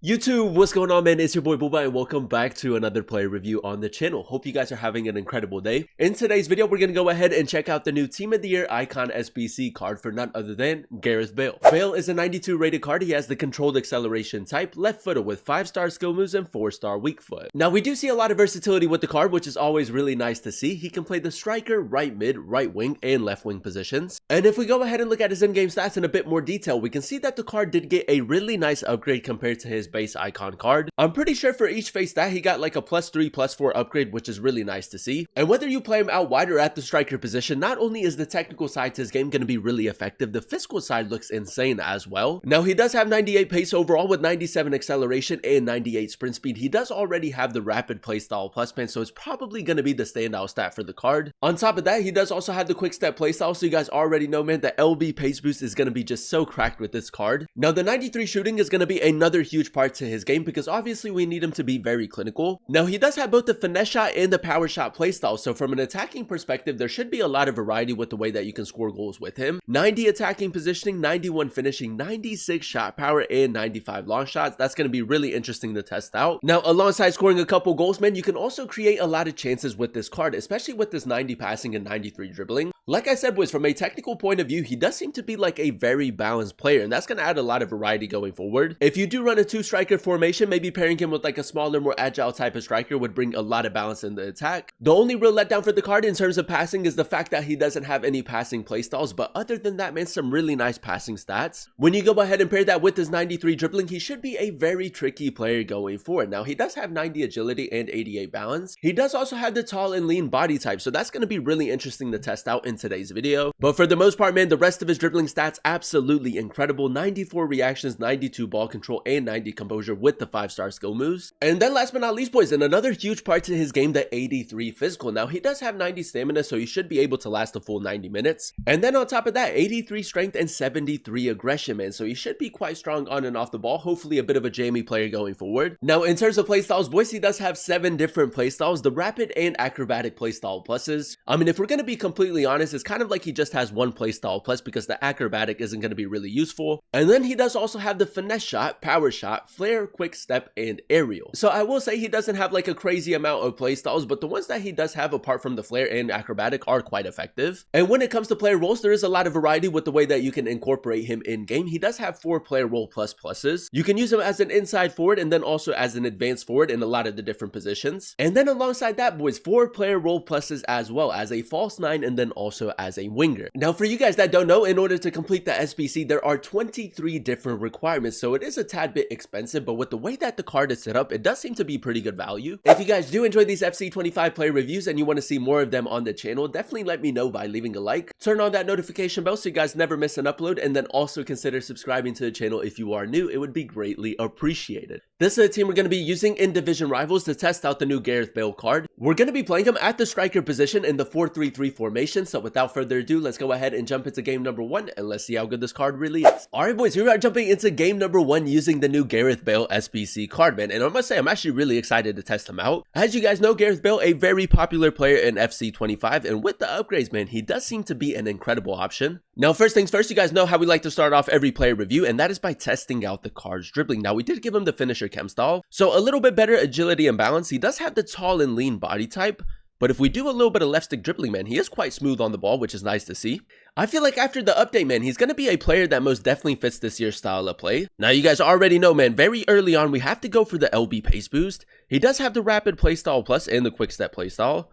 YouTube, what's going on, man? It's your boy Booba and welcome back to another player review on the channel. Hope you guys are having an incredible day. In today's video, we're going to go ahead and check out the new Team of the Year Icon SBC card for none other than Gareth Bale. Bale is a 92 rated card. He has the controlled acceleration type, left footer with 5-star skill moves and 4-star weak foot. Now, we do see a lot of versatility with the card, which is always really nice to see. He can play the striker, right mid, right wing, and left wing positions. And if we go ahead and look at his in-game stats in a bit more detail, we can see that the card did get a really nice upgrade compared to his base icon card. I'm pretty sure for each face stat he got like a +3, +4 upgrade, which is really nice to see. And whether you play him out wide or at the striker position, not only is the technical side to his game going to be really effective, the physical side looks insane as well. Now, he does have 98 pace overall with 97 acceleration and 98 sprint speed. He does already have the rapid playstyle plus man, so it's probably going to be the standout stat for the card. On top of that, he does also have the quick step playstyle, so you guys already know, man, the LB pace boost is going to be just so cracked with this card. Now, the 93 shooting is going to be another huge part to his game because obviously we need him to be very clinical. Now, he does have both the finesse shot and the power shot playstyle, so from an attacking perspective there should be a lot of variety with the way that you can score goals with him. 90 attacking positioning, 91 finishing, 96 shot power, and 95 long shots. That's going to be really interesting to test out. Now, alongside scoring a couple goals, man, you can also create a lot of chances with this card, especially with this 90 passing and 93 dribbling. Like I said, boys, from a technical point of view, he does seem to be like a very balanced player, and that's going to add a lot of variety going forward. If you do run a 2-striker formation, maybe pairing him with like a smaller, more agile type of striker would bring a lot of balance in the attack. The only real letdown for the card in terms of passing is the fact that he doesn't have any passing playstyles, but other than that, man, some really nice passing stats. When you go ahead and pair that with his 93 dribbling, he should be a very tricky player going forward. Now, he does have 90 agility and 88 balance. He does also have the tall and lean body type, so that's going to be really interesting to test out in today's video. But for the most part, man, the rest of his dribbling stats absolutely incredible. 94 reactions, 92 ball control, and 90 composure with the 5-star skill moves. And then last but not least, boys, and another huge part to his game, the 83 physical. Now, he does have 90 stamina, so he should be able to last a full 90 minutes. And then on top of that, 83 strength and 73 aggression, man, so he should be quite strong on and off the ball. Hopefully a bit of a jammy player going forward. Now, in terms of playstyles, boys, he does have 7 different playstyles, the rapid and acrobatic playstyle pluses. I mean, if we're going to be completely honest, it's kind of like he just has one playstyle plus because the acrobatic isn't going to be really useful. And then he does also have the finesse shot, power shot, flare, quick step, and aerial. So I will say he doesn't have like a crazy amount of playstyles, but the ones that he does have apart from the flare and acrobatic are quite effective. And when it comes to player roles, there is a lot of variety with the way that you can incorporate him in game. He does have 4 player role pluses. You can use him as an inside forward and then also as an advanced forward in a lot of the different positions. And then alongside that, boys, 4 player role pluses as well, as a false 9 and then also as a winger. Now, for you guys that don't know, in order to complete the SBC, there are 23 different requirements, so it is a tad bit expensive, but with the way that the card is set up, it does seem to be pretty good value. If you guys do enjoy these FC25 player reviews and you want to see more of them on the channel, definitely let me know by leaving a like, turn on that notification bell so you guys never miss an upload, and then also consider subscribing to the channel if you are new. It would be greatly appreciated. This is a team we're going to be using in Division Rivals to test out the new Gareth Bale card. We're going to be playing him at the striker position in the 4-3-3 formation, so without further ado, let's go ahead and jump into game number 1 and let's see how good this card really is. Alright, boys, we are jumping into game number 1 using the new Gareth Bale SBC card, man, and I must say I'm actually really excited to test him out. As you guys know, Gareth Bale, a very popular player in FC25, and with the upgrades, man, he does seem to be an incredible option. Now, first things first, you guys know how we like to start off every player review, and that is by testing out the card's dribbling. Now, we did give him the finisher chem style, so a little bit better agility and balance. He does have the tall and lean body type, but if we do a little bit of left stick dribbling, man, he is quite smooth on the ball, which is nice to see. I feel like after the update, man, he's going to be a player that most definitely fits this year's style of play. Now, you guys already know, man, very early on, we have to go for the LB pace boost. He does have the rapid playstyle plus and the quick step playstyle.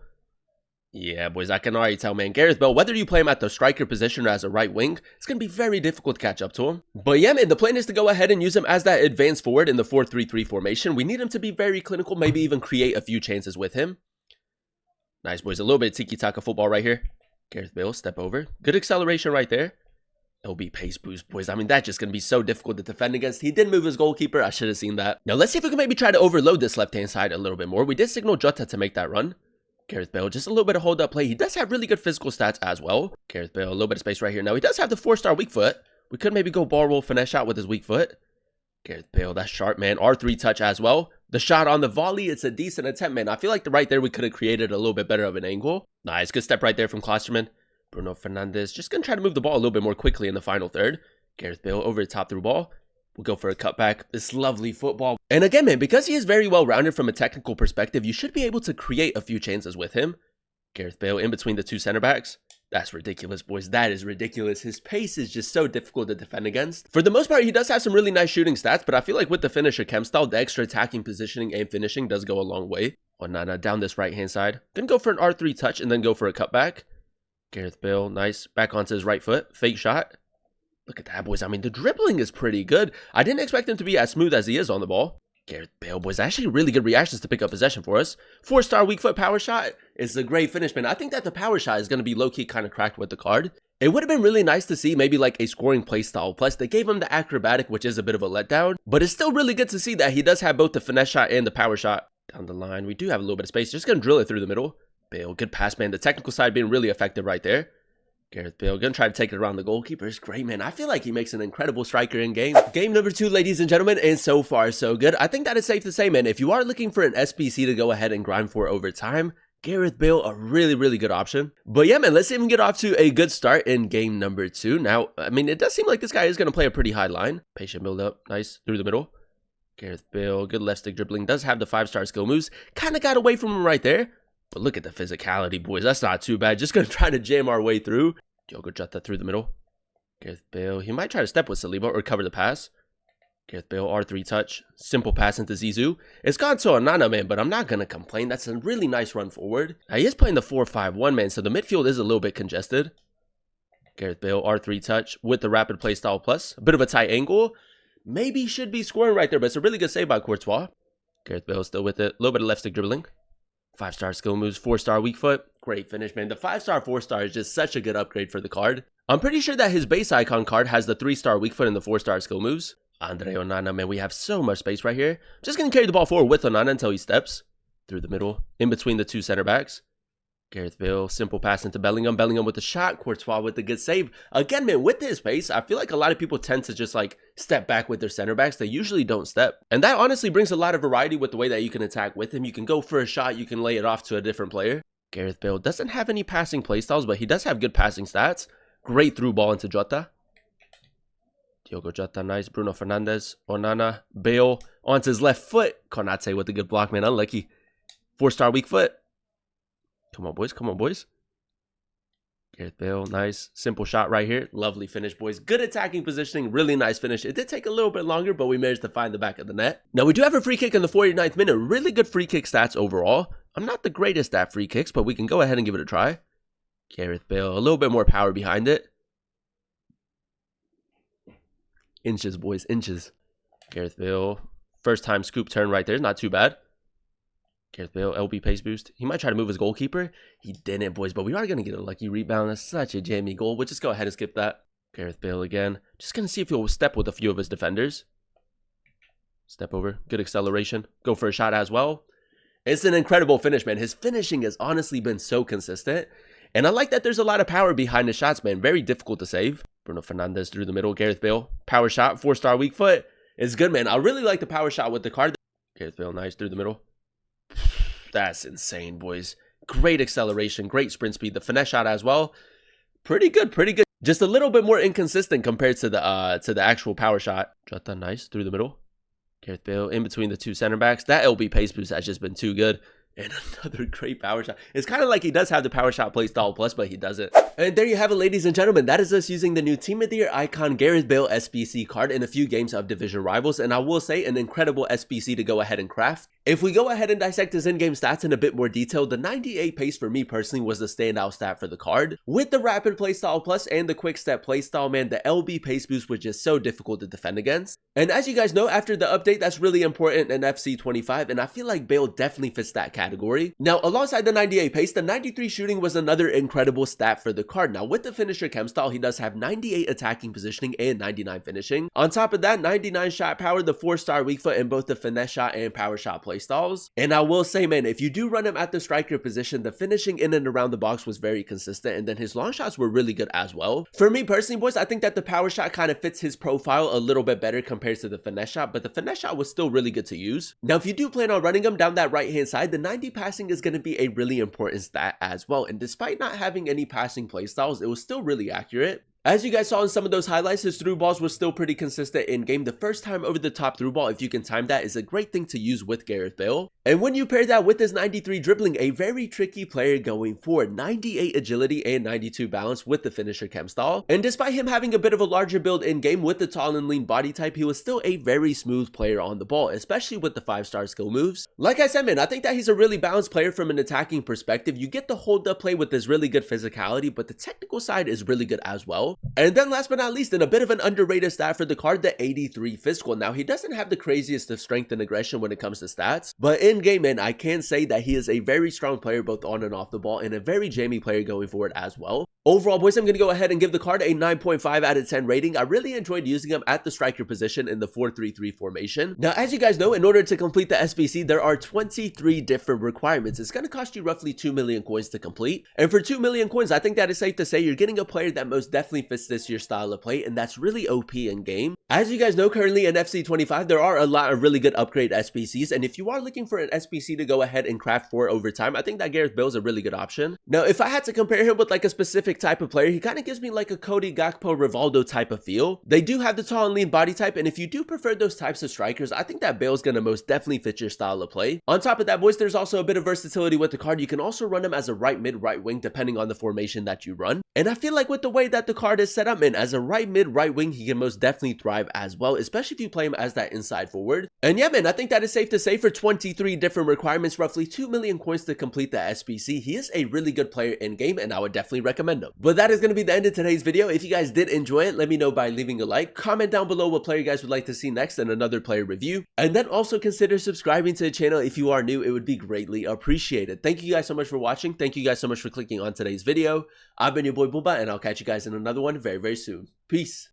Yeah, boys, I can already tell, man, Gareth Bale, whether you play him at the striker position or as a right wing, it's going to be very difficult to catch up to him. But yeah, man, the plan is to go ahead and use him as that advanced forward in the 4-3-3 formation. We need him to be very clinical, maybe even create a few chances with him. Nice, boys, a little bit of tiki-taka football right here. Gareth Bale, step over. Good acceleration right there. LB pace boost, boys. I mean, that's just going to be so difficult to defend against. He did move his goalkeeper. I should have seen that. Now, let's see if we can maybe try to overload this left-hand side a little bit more. We did signal Jota to make that run. Gareth Bale, just a little bit of hold-up play. He does have really good physical stats as well. Gareth Bale, a little bit of space right here. Now, he does have the 4-star weak foot. We could maybe go ball roll finesse shot with his weak foot. Gareth Bale, that's sharp, man. R3 touch as well. The shot on the volley, it's a decent attempt, man. I feel like right there we could have created a little bit better of an angle. Nice, good step right there from Klosterman. Bruno Fernandes, just going to try to move the ball a little bit more quickly in the final third. Gareth Bale over the top through ball. We'll go for a cutback. This lovely football. And again, man, because he is very well-rounded from a technical perspective, you should be able to create a few chances with him. Gareth Bale in between the two center backs. That's ridiculous, boys. That is ridiculous. His pace is just so difficult to defend against. For the most part, he does have some really nice shooting stats, but I feel like with the finisher chem style, the extra attacking positioning and finishing does go a long way. Onana down this right-hand side. Gonna go for an R3 touch and then go for a cutback. Gareth Bale, nice. Back onto his right foot. Fake shot. Look at that, boys. I mean, the dribbling is pretty good. I didn't expect him to be as smooth as he is on the ball. Gareth Bale, boys, actually really good reactions to pick up possession for us. 4-star weak foot power shot. It's a great finish, man. I think that the power shot is going to be low-key kind of cracked with the card. It would have been really nice to see maybe like a scoring play style. Plus, they gave him the acrobatic, which is a bit of a letdown. But it's still really good to see that he does have both the finesse shot and the power shot. Down the line, we do have a little bit of space. Just going to drill it through the middle. Bale, good pass, man. The technical side being really effective right there. Gareth Bale gonna try to take it around the goalkeeper. It's great, man. I feel like he makes an incredible striker in game. Game number 2, ladies and gentlemen, and so far so good. I think that is safe to say, man. If you are looking for an SBC to go ahead and grind for over time, Gareth Bale, a really good option. But yeah, man, let's see if we can get off to a good start in game number 2. Now, I mean, it does seem like this guy is gonna play a pretty high line. Patient build up, nice through the middle. Gareth Bale, good left stick dribbling. Does have the 5-star skill moves. Kind of got away from him right there. But look at the physicality, boys. That's not too bad. Just gonna try to jam our way through. Diogo Jota through the middle. Gareth Bale. He might try to step with Saliba or cover the pass. Gareth Bale, R3 touch. Simple pass into Zizou. It's gone to Onana, man, but I'm not going to complain. That's a really nice run forward. Now, he is playing the 4-5-1, man, so the midfield is a little bit congested. Gareth Bale, R3 touch with the rapid play style plus. A bit of a tight angle. Maybe should be scoring right there, but it's a really good save by Courtois. Gareth Bale still with it. A little bit of left stick dribbling. 5-star skill moves, 4-star weak foot. Great finish, man. The 5-star, 4-star is just such a good upgrade for the card. I'm pretty sure that his base icon card has the 3-star weak foot and the 4-star skill moves. Andre Onana, man, we have so much space right here. Just going to carry the ball forward with Onana until he steps. Through the middle, in between the two center backs. Gareth Bale, simple pass into Bellingham. Bellingham with the shot. Courtois with the good save. Again, man, with his pace, I feel like a lot of people tend to just like step back with their center backs. They usually don't step. And that honestly brings a lot of variety with the way that you can attack with him. You can go for a shot. You can lay it off to a different player. Gareth Bale doesn't have any passing playstyles, but he does have good passing stats. Great through ball into Jota. Diogo Jota, nice. Bruno Fernandes, Onana, Bale onto his left foot. Konate with a good block, man. Unlucky. 4-star weak foot. Come on, boys. Come on, boys. Gareth Bale, nice. Simple shot right here. Lovely finish, boys. Good attacking positioning. Really nice finish. It did take a little bit longer, but we managed to find the back of the net. Now, we do have a free kick in the 49th minute. Really good free kick stats overall. I'm not the greatest at free kicks, but we can go ahead and give it a try. Gareth Bale, a little bit more power behind it. Inches, boys. Inches. Gareth Bale, first time scoop turn right there. Not too bad. Gareth Bale, LB pace boost. He might try to move his goalkeeper. He didn't, boys, but we are going to get a lucky rebound. That's such a jammy goal. We'll just go ahead and skip that. Gareth Bale again. Just going to see if he'll step with a few of his defenders. Step over. Good acceleration. Go for a shot as well. It's an incredible finish, man. His finishing has honestly been so consistent. And I like that there's a lot of power behind the shots, man. Very difficult to save. Bruno Fernandes through the middle. Gareth Bale. Power shot. 4-star weak foot. It's good, man. I really like the power shot with the card. Gareth Bale, nice through the middle. That's insane, boys. Great acceleration, great sprint speed. The finesse shot as well. Pretty good, pretty good. Just a little bit more inconsistent compared to the actual power shot. Jota, nice through the middle. Gareth Bale in between the two center backs. That LB pace boost has just been too good. And another great power shot. It's kind of like he does have the power shot play style plus, but he doesn't. And there you have it, ladies and gentlemen. That is us using the new Team of the Year icon Gareth Bale SBC card in a few games of Division Rivals. And I will say an incredible SBC to go ahead and craft. If we go ahead and dissect his in-game stats in a bit more detail, the 98 pace for me personally was the standout stat for the card. With the rapid playstyle plus and the quick step playstyle, man, the LB pace boost was just so difficult to defend against. And as you guys know, after the update, that's really important in FC 25, and I feel like Bale definitely fits that category. Now, alongside the 98 pace, the 93 shooting was another incredible stat for the card. Now, with the finisher chem style, he does have 98 attacking positioning and 99 finishing. On top of that, 99 shot power, the 4-star weak foot in both the finesse shot and power shot playstyles. And I will say, man, if you do run him at the striker position, the finishing in and around the box was very consistent, and then his long shots were really good as well. For me personally, boys, I think that the power shot kind of fits his profile a little bit better compared to the finesse shot, but the finesse shot was still really good to use. Now, if you do plan on running him down that right-hand side, the 90 passing is going to be a really important stat as well, and despite not having any passing playstyles, it was still really accurate. As you guys saw in some of those highlights, his through balls were still pretty consistent in game. The first time over the top through ball, if you can time that, is a great thing to use with Gareth Bale. And when you pair that with his 93 dribbling, a very tricky player going forward, 98 agility and 92 balance with the finisher chem style. And despite him having a bit of a larger build in game with the tall and lean body type, he was still a very smooth player on the ball, especially with the 5-star skill moves. Like I said, man, I think that he's a really balanced player from an attacking perspective. You get the hold up play with this really good physicality, but the technical side is really good as well. And then last but not least, in a bit of an underrated stat for the card, the 83 physical. Now, he doesn't have the craziest of strength and aggression when it comes to stats, but in game, man, I can say that he is a very strong player both on and off the ball, and a very jammy player going forward as well. Overall, boys, I'm going to go ahead and give the card a 9.5 out of 10 rating. I really enjoyed using him at the striker position in the 4-3-3 formation. Now, as you guys know, in order to complete the SBC, there are 23 different requirements. It's going to cost you roughly 2 million coins to complete. And for 2 million coins, I think that is safe to say you're getting a player that most definitely fits this year's style of play, and that's really OP in game. As you guys know, currently in FC25, there are a lot of really good upgrade SBCs, and if you are looking for an SBC to go ahead and craft for over time, I think that Gareth Bale is a really good option. Now, if I had to compare him with like a specific type of player, he kind of gives me like a Cody Gakpo Rivaldo type of feel. They do have the tall and lean body type, and if you do prefer those types of strikers, I think that Bale's gonna most definitely fit your style of play. On top of that, boys, there's also a bit of versatility with the card. You can also run him as a right mid, right wing, depending on the formation that you run. And I feel like with the way that the card is set up, man, as a right mid, right wing, he can most definitely thrive as well, especially if you play him as that inside forward. And yeah, man, I think that is safe to say for 23 different requirements, roughly 2 million coins to complete the SBC, he is a really good player in game, and I would definitely recommend him. But that is going to be the end of today's video. If you guys did enjoy it, let me know by leaving a like, comment down below what player you guys would like to see next in another player review, and then also consider subscribing to the channel if you are new. It would be greatly appreciated. Thank you guys so much for watching. Thank you guys so much for clicking on today's video. I've been your boy Booba, and I'll catch you guys in another one very, very soon. Peace.